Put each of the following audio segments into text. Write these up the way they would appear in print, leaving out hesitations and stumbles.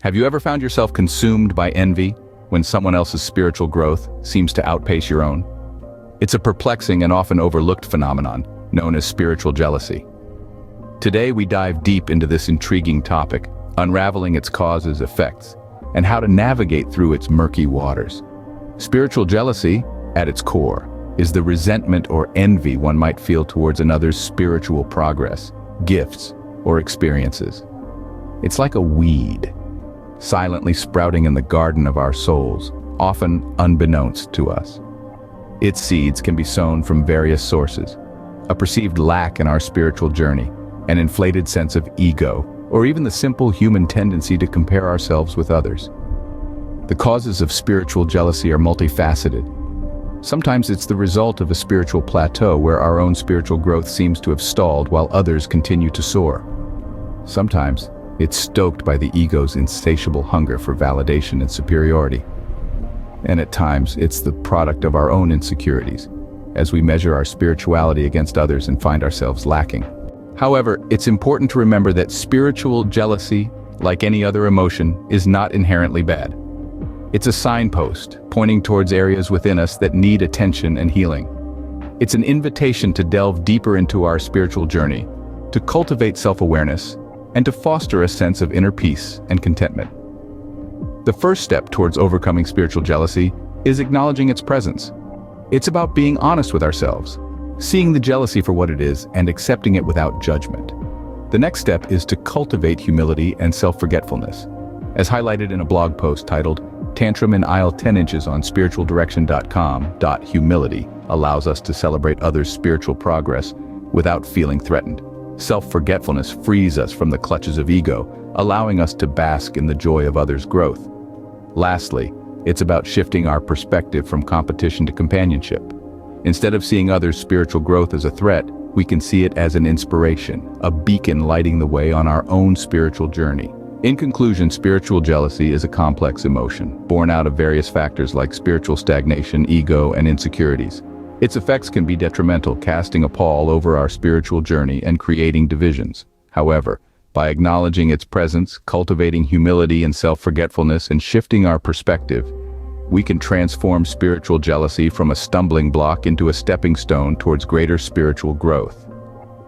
Have you ever found yourself consumed by envy when someone else's spiritual growth seems to outpace your own? It's a perplexing and often overlooked phenomenon known as spiritual jealousy. Today we dive deep into this intriguing topic, unraveling its causes, effects, and how to navigate through its murky waters. Spiritual jealousy, at its core, is the resentment or envy one might feel towards another's spiritual progress, gifts, or experiences. It's like a weed, silently sprouting in the garden of our souls, often unbeknownst to us. Its seeds can be sown from various sources: a perceived lack in our spiritual journey, an inflated sense of ego, or even the simple human tendency to compare ourselves with others. The causes of spiritual jealousy are multifaceted. Sometimes it's the result of a spiritual plateau where our own spiritual growth seems to have stalled while others continue to soar. Sometimes it's stoked by the ego's insatiable hunger for validation and superiority. And at times, it's the product of our own insecurities, as we measure our spirituality against others and find ourselves lacking. However, it's important to remember that spiritual jealousy, like any other emotion, is not inherently bad. It's a signpost pointing towards areas within us that need attention and healing. It's an invitation to delve deeper into our spiritual journey, to cultivate self-awareness, and to foster a sense of inner peace and contentment. The first step towards overcoming spiritual jealousy is acknowledging its presence. It's about being honest with ourselves, seeing the jealousy for what it is and accepting it without judgment. The next step is to cultivate humility and self-forgetfulness. As highlighted in a blog post titled "Tantrum in Aisle 10 Inches on spiritualdirection.com. Humility allows us to celebrate others' spiritual progress without feeling threatened. Self-forgetfulness frees us from the clutches of ego, allowing us to bask in the joy of others' growth. Lastly, it's about shifting our perspective from competition to companionship. Instead of seeing others' spiritual growth as a threat, we can see it as an inspiration, a beacon lighting the way on our own spiritual journey. In conclusion, spiritual jealousy is a complex emotion, born out of various factors like spiritual stagnation, ego, and insecurities. Its effects can be detrimental, casting a pall over our spiritual journey and creating divisions. However, by acknowledging its presence, cultivating humility and self-forgetfulness, and shifting our perspective, we can transform spiritual jealousy from a stumbling block into a stepping stone towards greater spiritual growth.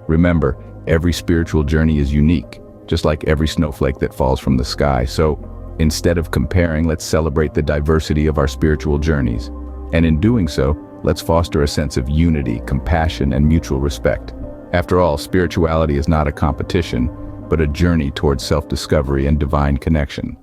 Remember, every spiritual journey is unique, just like every snowflake that falls from the sky. So, instead of comparing, let's celebrate the diversity of our spiritual journeys. And in doing so, let's foster a sense of unity, compassion, and mutual respect. After all, spirituality is not a competition, but a journey towards self-discovery and divine connection.